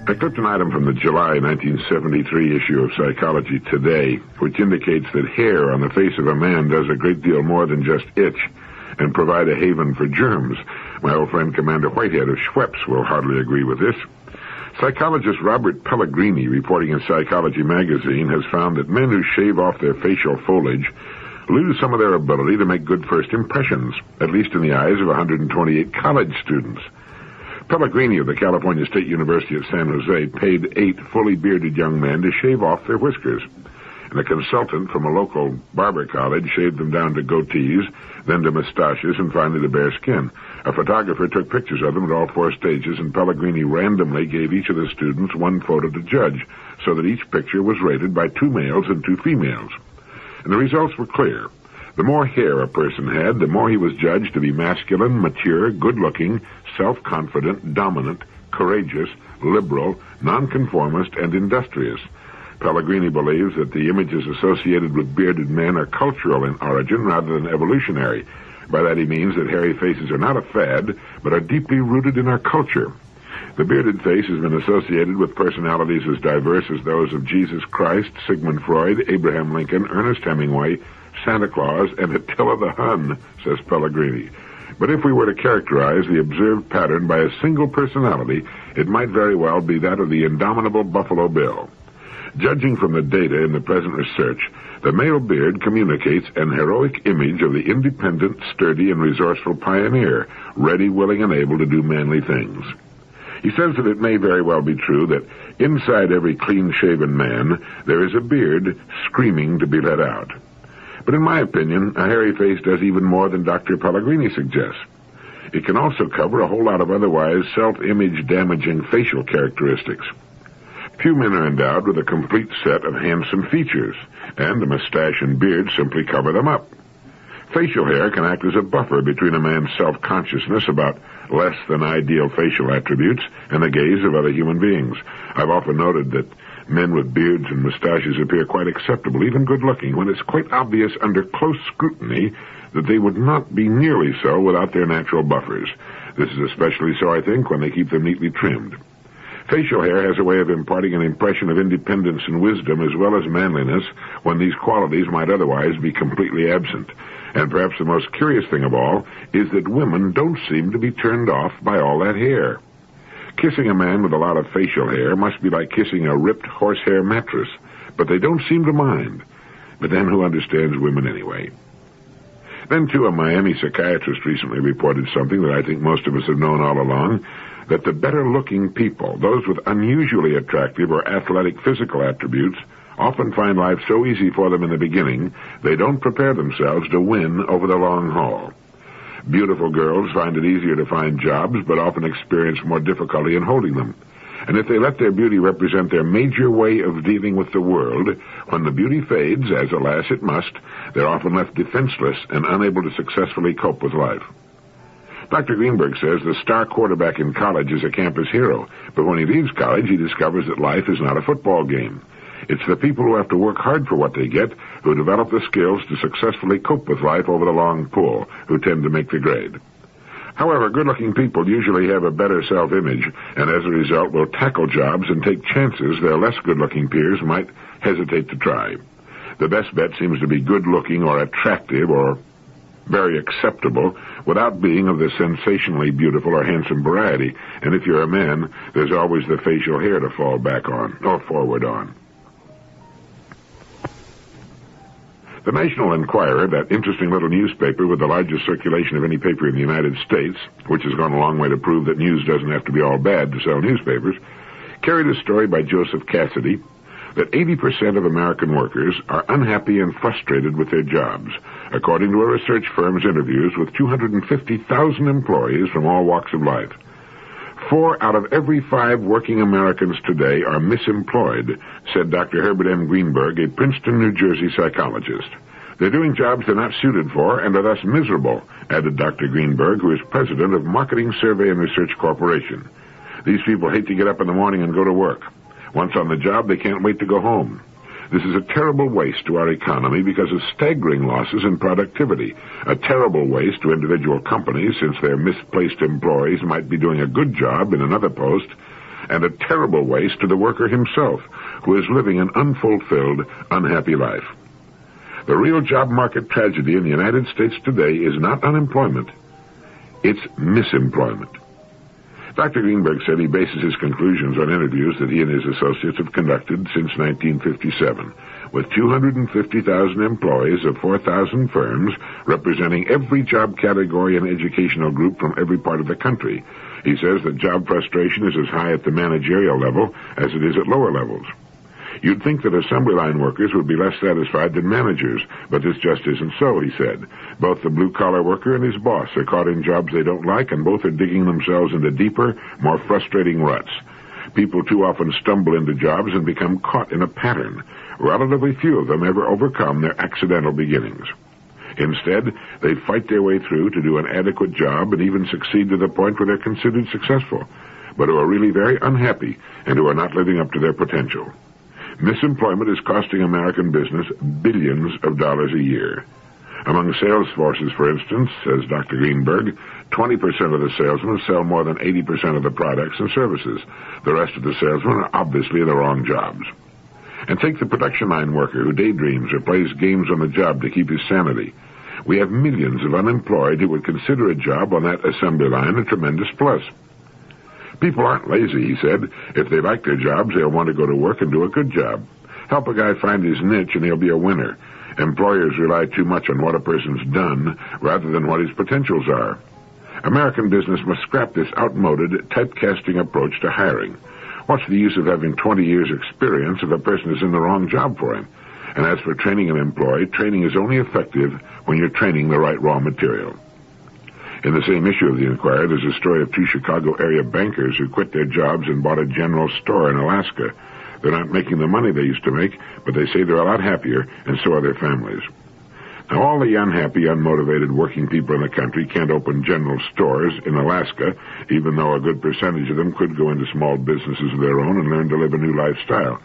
I clipped an item from the July 1973 issue of Psychology Today, which indicates that hair on the face of a man does a great deal more than just itch and provide a haven for germs. My old friend Commander Whitehead of Schweppes will hardly agree with this. Psychologist Robert Pellegrini, reporting in Psychology magazine, has found that men who shave off their facial foliage lose some of their ability to make good first impressions, at least in the eyes of 128 college students. Pellegrini of the California State University at San Jose paid 8 fully bearded young men to shave off their whiskers. And a consultant from a local barber college shaved them down to goatees, then to mustaches, and finally to bare skin. A photographer took pictures of them at all 4 stages, and Pellegrini randomly gave each of the students one photo to judge, so that each picture was rated by 2 males and 2 females. And the results were clear. The more hair a person had, the more he was judged to be masculine, mature, good-looking, self-confident, dominant, courageous, liberal, nonconformist, and industrious. Pellegrini believes that the images associated with bearded men are cultural in origin rather than evolutionary. By that he means that hairy faces are not a fad, but are deeply rooted in our culture. The bearded face has been associated with personalities as diverse as those of Jesus Christ, Sigmund Freud, Abraham Lincoln, Ernest Hemingway, Santa Claus, and Attila the Hun, says Pellegrini. But if we were to characterize the observed pattern by a single personality, it might very well be that of the indomitable Buffalo Bill. Judging from the data in the present research, the male beard communicates an heroic image of the independent, sturdy, and resourceful pioneer, ready, willing, and able to do manly things. He says that it may very well be true that inside every clean-shaven man there is a beard screaming to be let out. But in my opinion, a hairy face does even more than Dr. Pellegrini suggests. It can also cover a whole lot of otherwise self-image damaging facial characteristics. Few men are endowed with a complete set of handsome features, and the mustache and beard simply cover them up. Facial hair can act as a buffer between a man's self-consciousness about less than ideal facial attributes and the gaze of other human beings. I've often noted that men with beards and mustaches appear quite acceptable, even good-looking, when it's quite obvious under close scrutiny that they would not be nearly so without their natural buffers. This is especially so, I think, when they keep them neatly trimmed. Facial hair has a way of imparting an impression of independence and wisdom as well as manliness when these qualities might otherwise be completely absent. And perhaps the most curious thing of all is that women don't seem to be turned off by all that hair. Kissing a man with a lot of facial hair must be like kissing a ripped horsehair mattress, but they don't seem to mind. But then who understands women anyway? Then, too, a Miami psychiatrist recently reported something that I think most of us have known all along, that the better-looking people, those with unusually attractive or athletic physical attributes, often find life so easy for them in the beginning, they don't prepare themselves to win over the long haul. Beautiful girls find it easier to find jobs, but often experience more difficulty in holding them. And if they let their beauty represent their major way of dealing with the world, when the beauty fades, as alas it must, they're often left defenseless and unable to successfully cope with life. Dr. Greenberg says the star quarterback in college is a campus hero, but when he leaves college, he discovers that life is not a football game. It's the people who have to work hard for what they get who develop the skills to successfully cope with life over the long pull, who tend to make the grade. However, good-looking people usually have a better self-image, and as a result will tackle jobs and take chances their less good-looking peers might hesitate to try. The best bet seems to be good-looking or attractive or very acceptable without being of the sensationally beautiful or handsome variety, and if you're a man, there's always the facial hair to fall back on, or forward on. The National Enquirer, that interesting little newspaper with the largest circulation of any paper in the United States, which has gone a long way to prove that news doesn't have to be all bad to sell newspapers, carried a story by Joseph Cassidy that 80% of American workers are unhappy and frustrated with their jobs, according to a research firm's interviews with 250,000 employees from all walks of life. 4 out of every 5 working Americans today are misemployed, said Dr. Herbert M. Greenberg, a Princeton, New Jersey psychologist. They're doing jobs they're not suited for and are thus miserable, added Dr. Greenberg, who is president of Marketing Survey and Research Corporation. These people hate to get up in the morning and go to work. Once on the job, they can't wait to go home. This is a terrible waste to our economy because of staggering losses in productivity, a terrible waste to individual companies since their misplaced employees might be doing a good job in another post, and a terrible waste to the worker himself, who is living an unfulfilled, unhappy life. The real job market tragedy in the United States today is not unemployment, it's misemployment. Dr. Greenberg said he bases his conclusions on interviews that he and his associates have conducted since 1957, with 250,000 employees of 4,000 firms representing every job category and educational group from every part of the country. He says that job frustration is as high at the managerial level as it is at lower levels. You'd think that assembly line workers would be less satisfied than managers, but this just isn't so, he said. Both the blue-collar worker and his boss are caught in jobs they don't like, and both are digging themselves into deeper, more frustrating ruts. People too often stumble into jobs and become caught in a pattern. Relatively few of them ever overcome their accidental beginnings. Instead, they fight their way through to do an adequate job and even succeed to the point where they're considered successful, but who are really very unhappy and who are not living up to their potential. Misemployment is costing American business billions of dollars a year. Among sales forces, for instance, says Dr. Greenberg, 20% of the salesmen sell more than 80% of the products and services. The rest of the salesmen are obviously in the wrong jobs. And take the production line worker who daydreams or plays games on the job to keep his sanity. We have millions of unemployed who would consider a job on that assembly line a tremendous plus. People aren't lazy, he said. If they like their jobs, they'll want to go to work and do a good job. Help a guy find his niche and he'll be a winner. Employers rely too much on what a person's done rather than what his potentials are. American business must scrap this outmoded, typecasting approach to hiring. What's the use of having 20 years' experience if a person is in the wrong job for him? And as for training an employee, training is only effective when you're training the right raw material. In the same issue of the Inquirer, there's a story of two Chicago area bankers who quit their jobs and bought a general store in Alaska. They're not making the money they used to make, but they say they're a lot happier, and so are their families. Now, all the unhappy, unmotivated working people in the country can't open general stores in Alaska, even though a good percentage of them could go into small businesses of their own and learn to live a new lifestyle.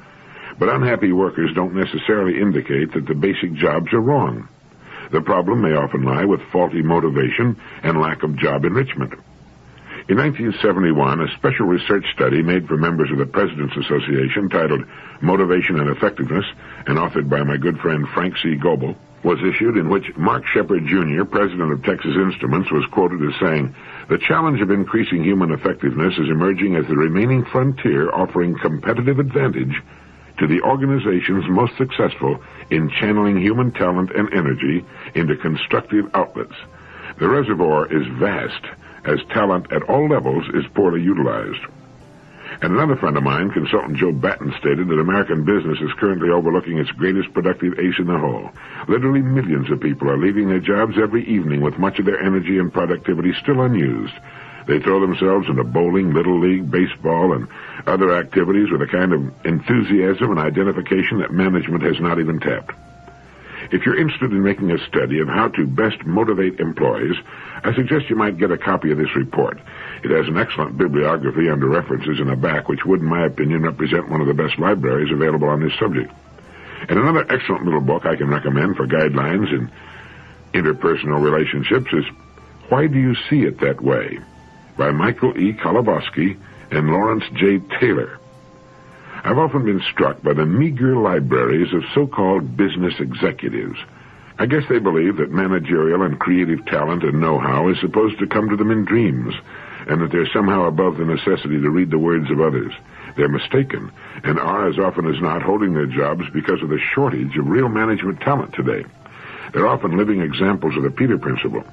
But unhappy workers don't necessarily indicate that the basic jobs are wrong. The problem may often lie with faulty motivation and lack of job enrichment. In 1971, a special research study made for members of the President's Association titled Motivation and Effectiveness, and authored by my good friend Frank C. Goebel, was issued, in which Mark Shepard, Jr., president of Texas Instruments, was quoted as saying, "The challenge of increasing human effectiveness is emerging as the remaining frontier offering competitive advantage to the organizations most successful in channeling human talent and energy into constructive outlets. The reservoir is vast, as talent at all levels is poorly utilized." And another friend of mine, consultant Joe Batten, stated that American business is currently overlooking its greatest productive ace in the hole. Literally millions of people are leaving their jobs every evening with much of their energy and productivity still unused. They throw themselves into bowling, little league, baseball, and other activities with a kind of enthusiasm and identification that management has not even tapped. If you're interested in making a study of how to best motivate employees, I suggest you might get a copy of this report. It has an excellent bibliography under references in the back, which would, in my opinion, represent one of the best libraries available on this subject. And another excellent little book I can recommend for guidelines in interpersonal relationships is Why Do You See It That Way? By Michael E. Kolobowski and Lawrence J. Taylor. I've often been struck by the meager libraries of so-called business executives. I guess they believe that managerial and creative talent and know-how is supposed to come to them in dreams, and that they're somehow above the necessity to read the words of others. They're mistaken, and are, as often as not, holding their jobs because of the shortage of real management talent today. They're often living examples of the Peter Principle.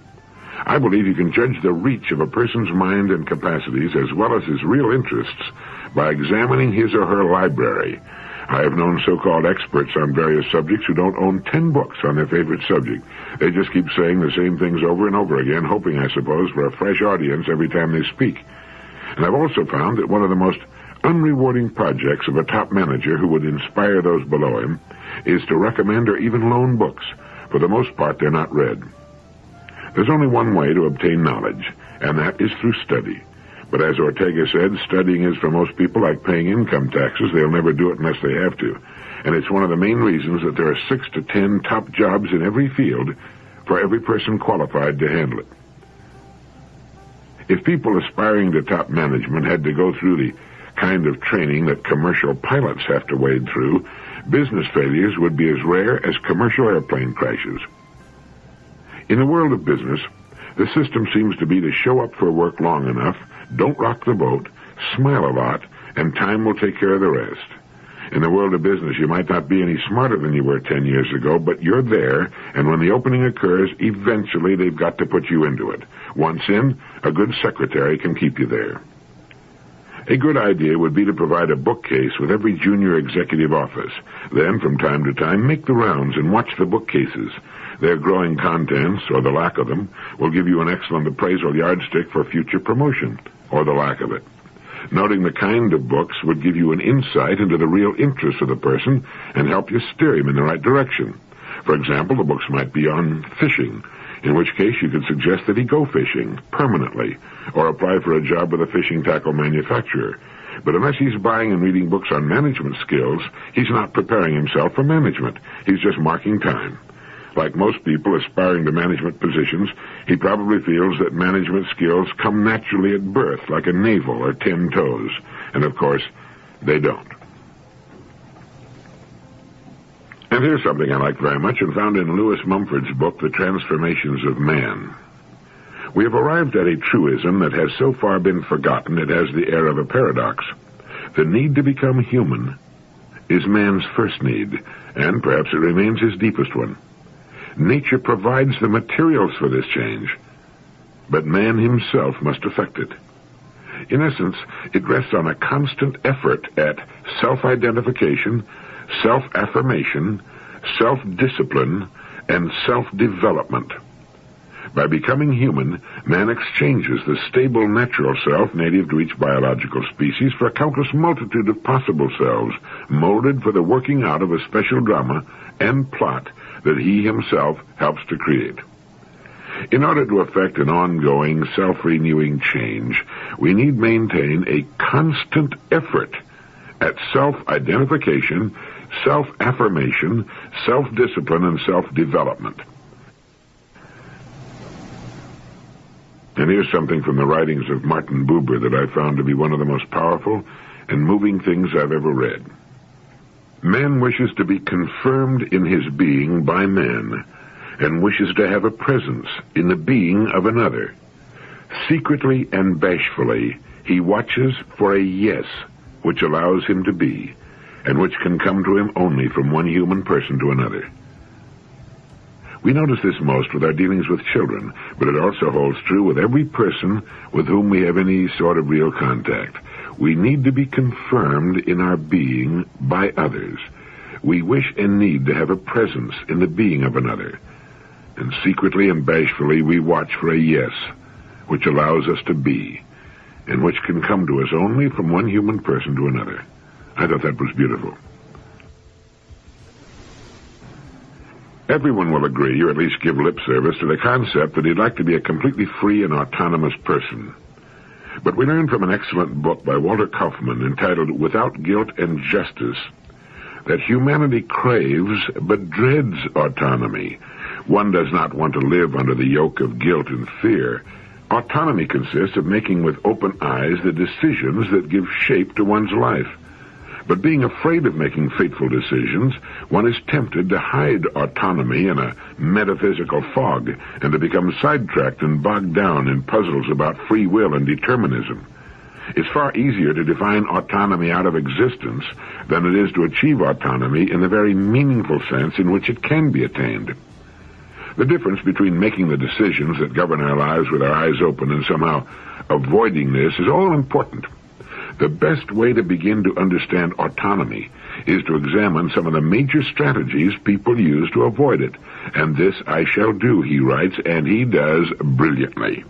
I believe you can judge the reach of a person's mind and capacities as well as his real interests by examining his or her library. I have known so-called experts on various subjects who don't own 10 books on their favorite subject. They just keep saying the same things over and over again, hoping, I suppose, for a fresh audience every time they speak. And I've also found that one of the most unrewarding projects of a top manager who would inspire those below him is to recommend or even loan books. For the most part, they're not read. There's only one way to obtain knowledge, and that is through study. But as Ortega said, studying is for most people like paying income taxes. They'll never do it unless they have to. And it's one of the main reasons that there are 6 to 10 top jobs in every field for every person qualified to handle it. If people aspiring to top management had to go through the kind of training that commercial pilots have to wade through, business failures would be as rare as commercial airplane crashes. In the world of business, the system seems to be to show up for work long enough, don't rock the boat, smile a lot, and time will take care of the rest. In the world of business, you might not be any smarter than you were 10 years ago, but you're there, and when the opening occurs, eventually they've got to put you into it. Once in, a good secretary can keep you there. A good idea would be to provide a bookcase with every junior executive office. Then, from time to time, make the rounds and watch the bookcases. Their growing contents, or the lack of them, will give you an excellent appraisal yardstick for future promotion, or the lack of it. Noting the kind of books would give you an insight into the real interests of the person and help you steer him in the right direction. For example, the books might be on fishing, in which case you could suggest that he go fishing permanently, or apply for a job with a fishing tackle manufacturer. But unless he's buying and reading books on management skills, he's not preparing himself for management. He's just marking time. Like most people aspiring to management positions, he probably feels that management skills come naturally at birth, like a navel or 10 toes. And of course, they don't. And here's something I like very much and found in Lewis Mumford's book, The Transformations of Man. We have arrived at a truism that has so far been forgotten it has the air of a paradox. The need to become human is man's first need, and perhaps it remains his deepest one. Nature provides the materials for this change, but man himself must effect it. In essence, it rests on a constant effort at self-identification, self-affirmation, self-discipline, and self-development. By becoming human, man exchanges the stable natural self native to each biological species for a countless multitude of possible selves, molded for the working out of a special drama and plot that he himself helps to create. In order to effect an ongoing, self-renewing change, we need maintain a constant effort at self-identification, self-affirmation, self-discipline, and self-development. And here's something from the writings of Martin Buber that I found to be one of the most powerful and moving things I've ever read. Man wishes to be confirmed in his being by man, and wishes to have a presence in the being of another. Secretly and bashfully, he watches for a yes, which allows him to be, and which can come to him only from one human person to another. We notice this most with our dealings with children, but it also holds true with every person with whom we have any sort of real contact. We need to be confirmed in our being by others. We wish and need to have a presence in the being of another. And secretly and bashfully we watch for a yes, which allows us to be, and which can come to us only from one human person to another. I thought that was beautiful. Everyone will agree, or at least give lip service, to the concept that he'd like to be a completely free and autonomous person. But we learn from an excellent book by Walter Kaufman entitled Without Guilt and Justice that humanity craves but dreads autonomy. One does not want to live under the yoke of guilt and fear. Autonomy consists of making with open eyes the decisions that give shape to one's life. But being afraid of making fateful decisions, one is tempted to hide autonomy in a metaphysical fog and to become sidetracked and bogged down in puzzles about free will and determinism. It's far easier to define autonomy out of existence than it is to achieve autonomy in the very meaningful sense in which it can be attained. The difference between making the decisions that govern our lives with our eyes open and somehow avoiding this is all important. The best way to begin to understand autonomy is to examine some of the major strategies people use to avoid it. And this I shall do, he writes, and he does brilliantly.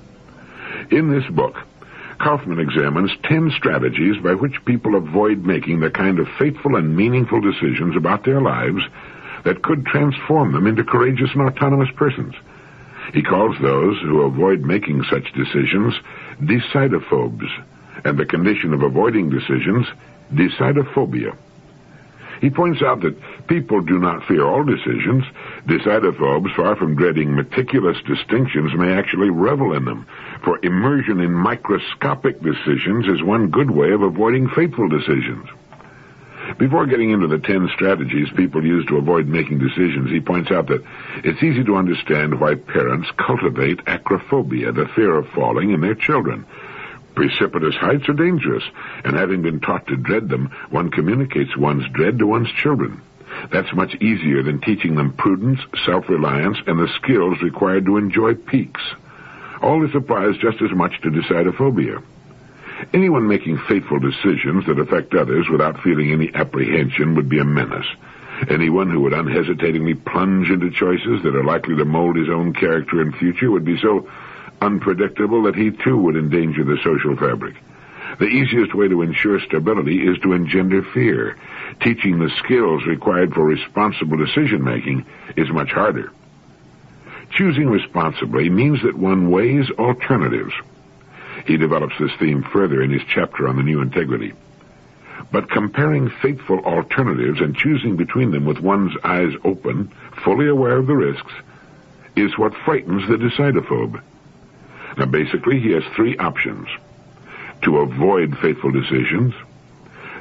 In this book, Kaufman examines 10 strategies by which people avoid making the kind of fateful and meaningful decisions about their lives that could transform them into courageous and autonomous persons. He calls those who avoid making such decisions decidophobes, and the condition of avoiding decisions, decidophobia. He points out that people do not fear all decisions. Decidophobes, far from dreading meticulous distinctions, may actually revel in them, for immersion in microscopic decisions is one good way of avoiding fateful decisions. Before getting into the 10 strategies people use to avoid making decisions, he points out that it's easy to understand why parents cultivate acrophobia, the fear of falling, in their children. Precipitous heights are dangerous, and having been taught to dread them, one communicates one's dread to one's children. That's much easier than teaching them prudence, self-reliance, and the skills required to enjoy peaks. All this applies just as much to decidophobia. Anyone making fateful decisions that affect others without feeling any apprehension would be a menace. Anyone who would unhesitatingly plunge into choices that are likely to mold his own character and future would be so unpredictable that he too would endanger the social fabric. The easiest way to ensure stability is to engender fear. Teaching the skills required for responsible decision-making is much harder. Choosing responsibly means that one weighs alternatives. He develops this theme further in his chapter on the new integrity. But comparing fateful alternatives and choosing between them with one's eyes open, fully aware of the risks, is what frightens the decidophobe. Now, basically, he has 3 options: to avoid fateful decisions,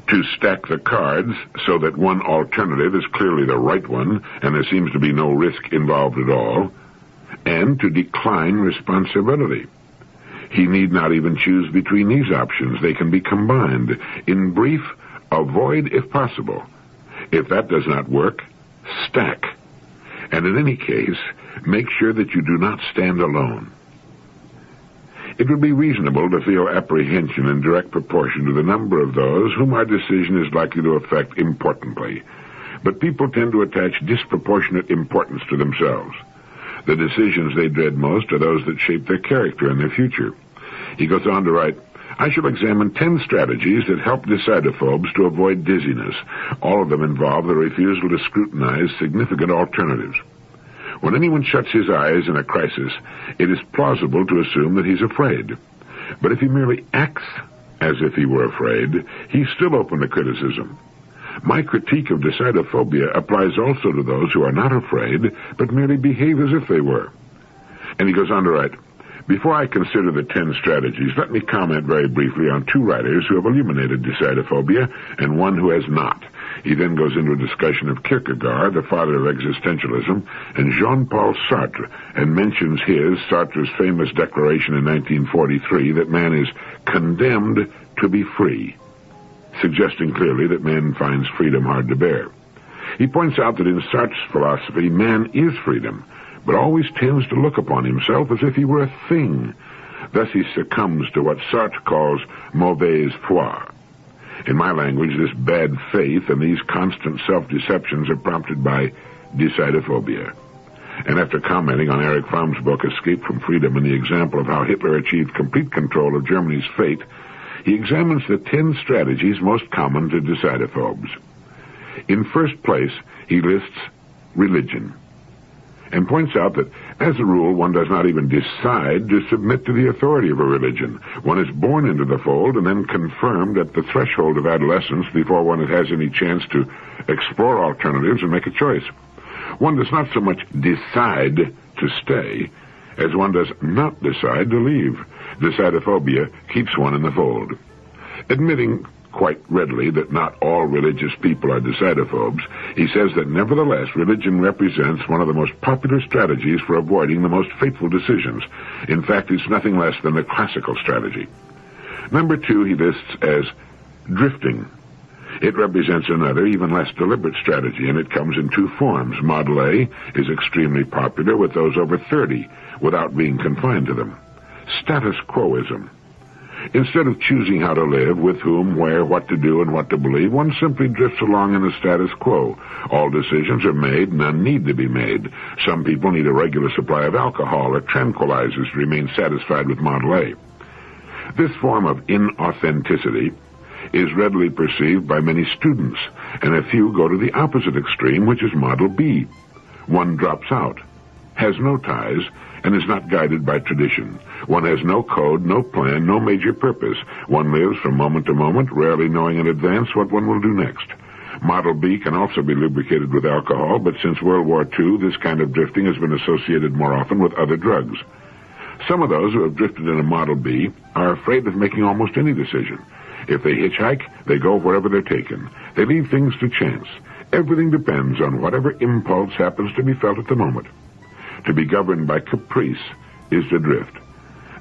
to stack the cards so that one alternative is clearly the right one and there seems to be no risk involved at all, and to decline responsibility. He need not even choose between these options. They can be combined. In brief, avoid if possible. If that does not work, stack. And in any case, make sure that you do not stand alone. It would be reasonable to feel apprehension in direct proportion to the number of those whom our decision is likely to affect importantly. But people tend to attach disproportionate importance to themselves. The decisions they dread most are those that shape their character and their future. He goes on to write, I shall examine 10 strategies that help decidophobes to avoid dizziness. All of them involve the refusal to scrutinize significant alternatives. When anyone shuts his eyes in a crisis, it is plausible to assume that he's afraid. But if he merely acts as if he were afraid, he's still open to criticism. My critique of decidophobia applies also to those who are not afraid, but merely behave as if they were. And he goes on to write, before I consider the 10 strategies, let me comment very briefly on 2 writers who have illuminated decidophobia and one who has not. He then goes into a discussion of Kierkegaard, the father of existentialism, and Jean-Paul Sartre, and mentions Sartre's famous declaration in 1943 that man is condemned to be free, suggesting clearly that man finds freedom hard to bear. He points out that in Sartre's philosophy, man is freedom, but always tends to look upon himself as if he were a thing. Thus he succumbs to what Sartre calls mauvaise foi. In my language, this bad faith and these constant self-deceptions are prompted by decidophobia. And after commenting on Erich Fromm's book, Escape from Freedom, and the example of how Hitler achieved complete control of Germany's fate, he examines the 10 strategies most common to decidophobes. In first place, he lists religion, and points out that, as a rule, one does not even decide to submit to the authority of a religion. One is born into the fold and then confirmed at the threshold of adolescence before one has any chance to explore alternatives and make a choice. One does not so much decide to stay as one does not decide to leave. Decidophobia keeps one in the fold. Admitting quite readily that not all religious people are decidophobes, he says that nevertheless religion represents one of the most popular strategies for avoiding the most fateful decisions. In fact, it's nothing less than the classical strategy. Number 2 he lists as drifting. It represents another, even less deliberate strategy, and it comes in 2 forms. Model A is extremely popular with those over 30, without being confined to them. Status quoism. Instead of choosing how to live, with whom, where, what to do, and what to believe, one simply drifts along in the status quo. All decisions are made, none need to be made. Some people need a regular supply of alcohol or tranquilizers to remain satisfied with Model A. This form of inauthenticity is readily perceived by many students, and a few go to the opposite extreme, which is Model B. One drops out, has no ties, and is not guided by tradition. One has no code, no plan, no major purpose. One lives from moment to moment, rarely knowing in advance what one will do next. Model B can also be lubricated with alcohol, but since World War II, this kind of drifting has been associated more often with other drugs. Some of those who have drifted in a Model B are afraid of making almost any decision. If they hitchhike, they go wherever they're taken. They leave things to chance. Everything depends on whatever impulse happens to be felt at the moment. To be governed by caprice is to drift.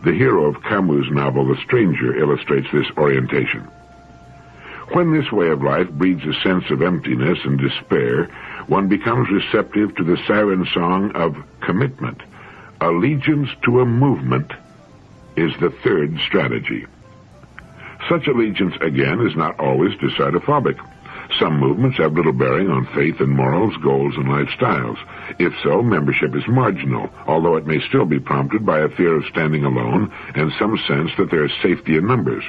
The hero of Camus' novel, The Stranger, illustrates this orientation. When this way of life breeds a sense of emptiness and despair, one becomes receptive to the siren song of commitment. Allegiance to a movement is the third strategy. Such allegiance, again, is not always decidophobic. Some movements have little bearing on faith and morals, goals and lifestyles. If so, membership is marginal, although it may still be prompted by a fear of standing alone and some sense that there is safety in numbers.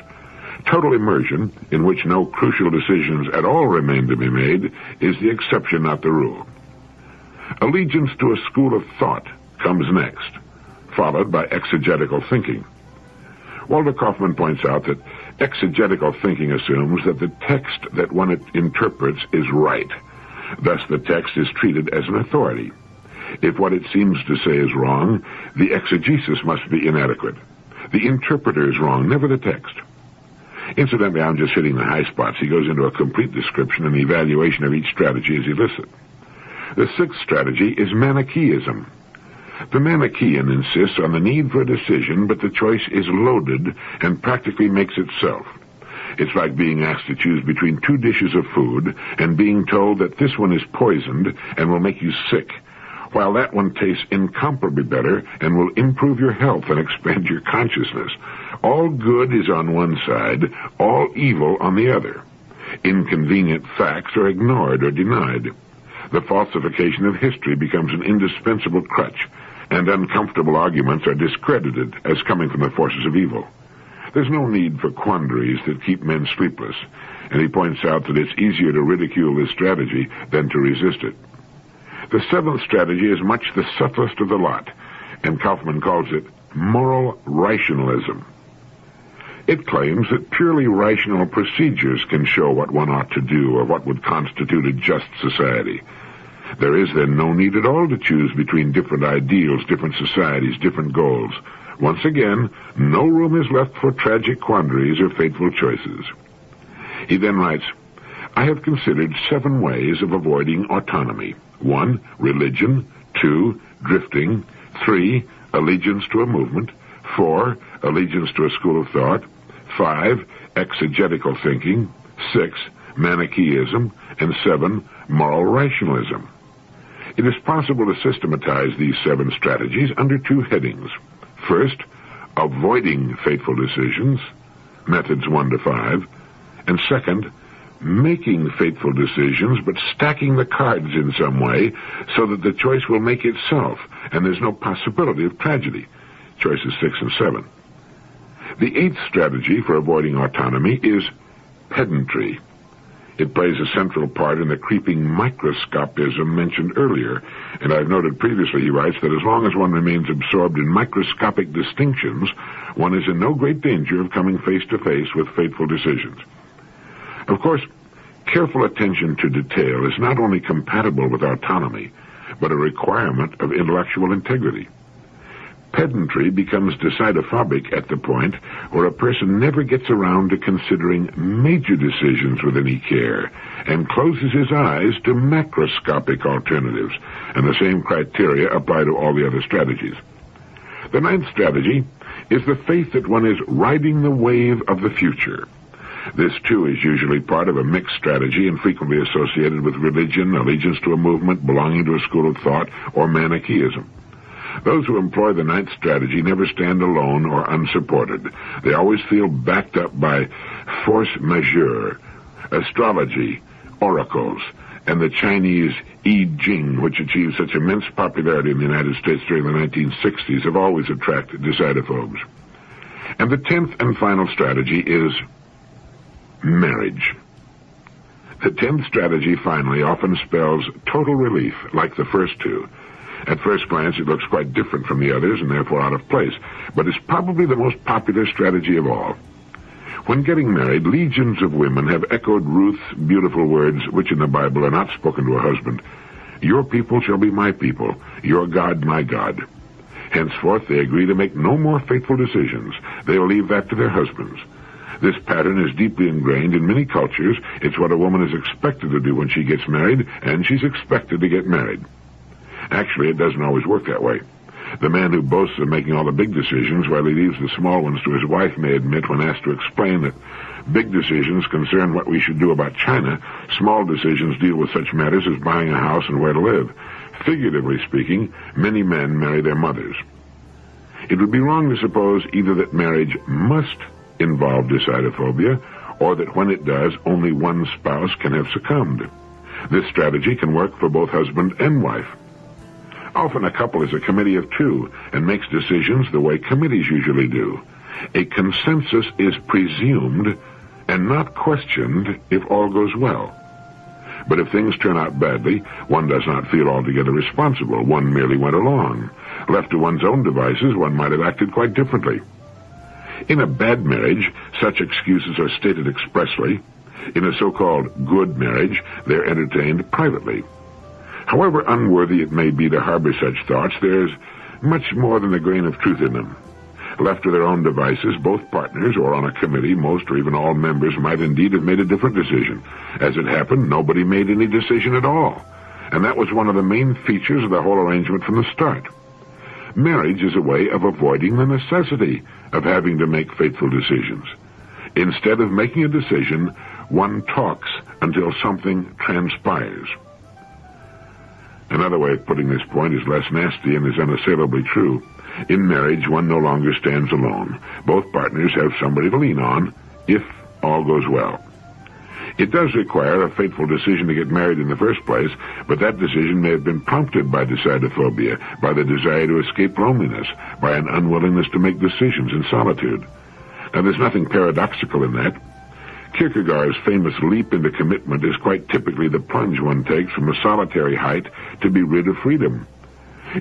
Total immersion, in which no crucial decisions at all remain to be made, is the exception, not the rule. Allegiance to a school of thought comes next, followed by exegetical thinking. Walter Kaufman points out that exegetical thinking assumes that the text that one interprets is right. Thus, the text is treated as an authority. If what it seems to say is wrong, the exegesis must be inadequate. The interpreter is wrong, never the text. Incidentally, I'm just hitting the high spots. He goes into a complete description and evaluation of each strategy as he lists it. The sixth strategy is Manichaeism. The Manichaean insists on the need for a decision, but the choice is loaded and practically makes itself. It's like being asked to choose between two dishes of food and being told that this one is poisoned and will make you sick, while that one tastes incomparably better and will improve your health and expand your consciousness. All good is on one side, all evil on the other. Inconvenient facts are ignored or denied. The falsification of history becomes an indispensable crutch, and uncomfortable arguments are discredited as coming from the forces of evil. There's no need for quandaries that keep men sleepless, and he points out that it's easier to ridicule this strategy than to resist it. The seventh strategy is much the subtlest of the lot, and Kaufman calls it moral rationalism. It claims that purely rational procedures can show what one ought to do or what would constitute a just society. There is then no need at all to choose between different ideals, different societies, different goals. Once again, no room is left for tragic quandaries or fateful choices. He then writes, I have considered 7 ways of avoiding autonomy. 1, religion. 2, drifting. 3, allegiance to a movement. 4, allegiance to a school of thought. 5, exegetical thinking. 6, Manichaeism. And 7, moral rationalism. It is possible to systematize these 7 strategies under 2 headings. First, avoiding fateful decisions, methods 1 to 5. And second, making fateful decisions, but stacking the cards in some way so that the choice will make itself, and there's no possibility of tragedy. Choices 6 and 7. The 8th strategy for avoiding autonomy is pedantry. It plays a central part in the creeping microscopism mentioned earlier, and I've noted previously, he writes, that as long as one remains absorbed in microscopic distinctions, one is in no great danger of coming face to face with fateful decisions. Of course, careful attention to detail is not only compatible with autonomy, but a requirement of intellectual integrity. Pedantry becomes decidophobic at the point where a person never gets around to considering major decisions with any care and closes his eyes to macroscopic alternatives, and the same criteria apply to all the other strategies. The 9th strategy is the faith that one is riding the wave of the future. This, too, is usually part of a mixed strategy and frequently associated with religion, allegiance to a movement, belonging to a school of thought, or Manichaeism. Those who employ the 9th strategy never stand alone or unsupported. They always feel backed up by force majeure, astrology, oracles, and the Chinese I Ching, which achieved such immense popularity in the United States during the 1960s, have always attracted decidophobes. And the 10th and final strategy is marriage. The 10th strategy, finally, often spells total relief, like the first 2. At first glance, it looks quite different from the others and therefore out of place, but is probably the most popular strategy of all. When getting married, legions of women have echoed Ruth's beautiful words, which in the Bible are not spoken to a husband. Your people shall be my people, your God my God. Henceforth they agree to make no more fateful decisions. They'll leave that to their husbands. This pattern is deeply ingrained in many cultures. It's what a woman is expected to do when she gets married, and she's expected to get married. Actually, it doesn't always work that way. The man who boasts of making all the big decisions while he leaves the small ones to his wife may admit, when asked to explain, that big decisions concern what we should do about China. Small decisions deal with such matters as buying a house and where to live. Figuratively speaking, many men marry their mothers. It would be wrong to suppose either that marriage must involve decidophobia, or that when it does, only one spouse can have succumbed. This strategy can work for both husband and wife. Often a couple is a committee of two and makes decisions the way committees usually do. A consensus is presumed and not questioned if all goes well. But if things turn out badly, one does not feel altogether responsible. One merely went along. Left to one's own devices, one might have acted quite differently. In a bad marriage, such excuses are stated expressly. In a so-called good marriage, they're entertained privately. However unworthy it may be to harbor such thoughts, there's much more than a grain of truth in them. Left to their own devices, both partners, or on a committee, most or even all members might indeed have made a different decision. As it happened, nobody made any decision at all. And that was one of the main features of the whole arrangement from the start. Marriage is a way of avoiding the necessity of having to make fateful decisions. Instead of making a decision, one talks until something transpires. Another way of putting this point is less nasty and is unassailably true. In marriage, one no longer stands alone. Both partners have somebody to lean on if all goes well. It does require a fateful decision to get married in the first place, but that decision may have been prompted by decidophobia, by the desire to escape loneliness, by an unwillingness to make decisions in solitude. Now, there's nothing paradoxical in that. Kierkegaard's famous leap into commitment is quite typically the plunge one takes from a solitary height to be rid of freedom.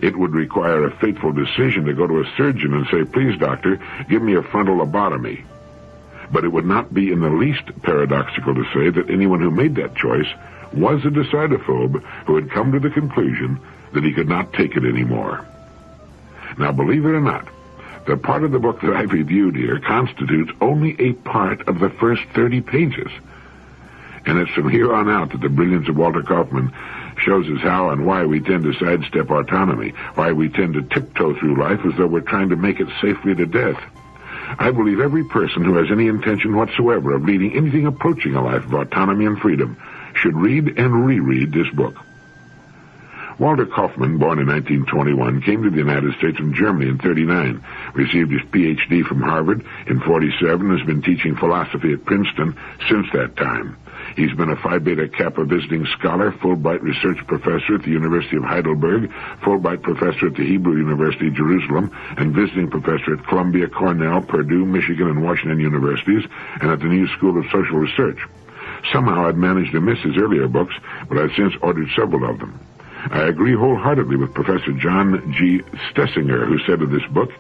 It would require a fateful decision to go to a surgeon and say, "Please, doctor, give me a frontal lobotomy." But it would not be in the least paradoxical to say that anyone who made that choice was a decidophobe who had come to the conclusion that he could not take it anymore. Now, believe it or not, the part of the book that I've reviewed here constitutes only a part of the first 30 pages. And it's from here on out that the brilliance of Walter Kaufman shows us how and why we tend to sidestep autonomy, why we tend to tiptoe through life as though we're trying to make it safely to death. I believe every person who has any intention whatsoever of leading anything approaching a life of autonomy and freedom should read and reread this book. Walter Kaufman, born in 1921, came to the United States from Germany in 1939, received his Ph.D. from Harvard in 1947, and has been teaching philosophy at Princeton since that time. He's been a Phi Beta Kappa visiting scholar, Fulbright research professor at the University of Heidelberg, Fulbright professor at the Hebrew University, Jerusalem, and visiting professor at Columbia, Cornell, Purdue, Michigan, and Washington universities, and at the New School of Social Research. Somehow I'd managed to miss his earlier books, but I've since ordered several of them. I agree wholeheartedly with Professor John G. Stessinger, who said of this book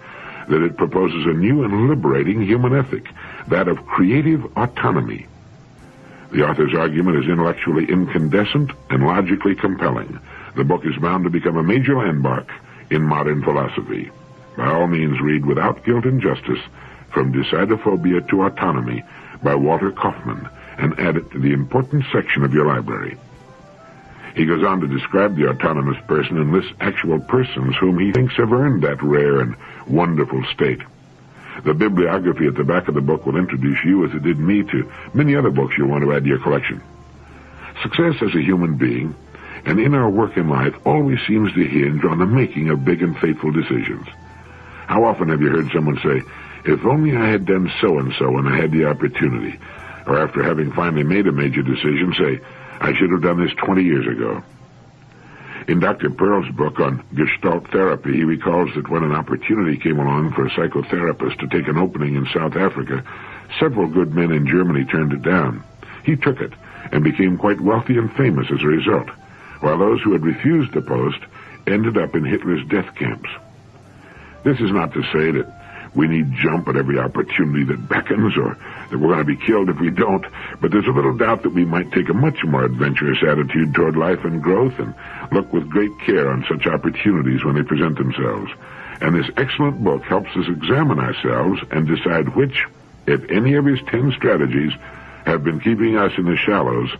that it proposes a new and liberating human ethic, that of creative autonomy. The author's argument is intellectually incandescent and logically compelling. The book is bound to become a major landmark in modern philosophy. By all means, read Without Guilt and Justice, From Decidophobia to Autonomy by Walter Kaufman, and add it to the important section of your library. He goes on to describe the autonomous person and lists actual persons whom he thinks have earned that rare and wonderful state. The bibliography at the back of the book will introduce you, as it did me, to many other books you'll want to add to your collection. Success as a human being, and in our work in life, always seems to hinge on the making of big and fateful decisions. How often have you heard someone say, "If only I had done so-and-so when I had the opportunity," or after having finally made a major decision, say, "I should have done this 20 years ago." In Dr. Pearl's book on Gestalt therapy, he recalls that when an opportunity came along for a psychotherapist to take an opening in South Africa, several good men in Germany turned it down. He took it and became quite wealthy and famous as a result, while those who had refused the post ended up in Hitler's death camps. This is not to say that we need jump at every opportunity that beckons, or that we're going to be killed if we don't. But there's a little doubt that we might take a much more adventurous attitude toward life and growth and look with great care on such opportunities when they present themselves. And this excellent book helps us examine ourselves and decide which, if any of his 10 strategies, have been keeping us in the shallows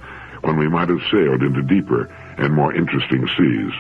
when we might have sailed into deeper and more interesting seas.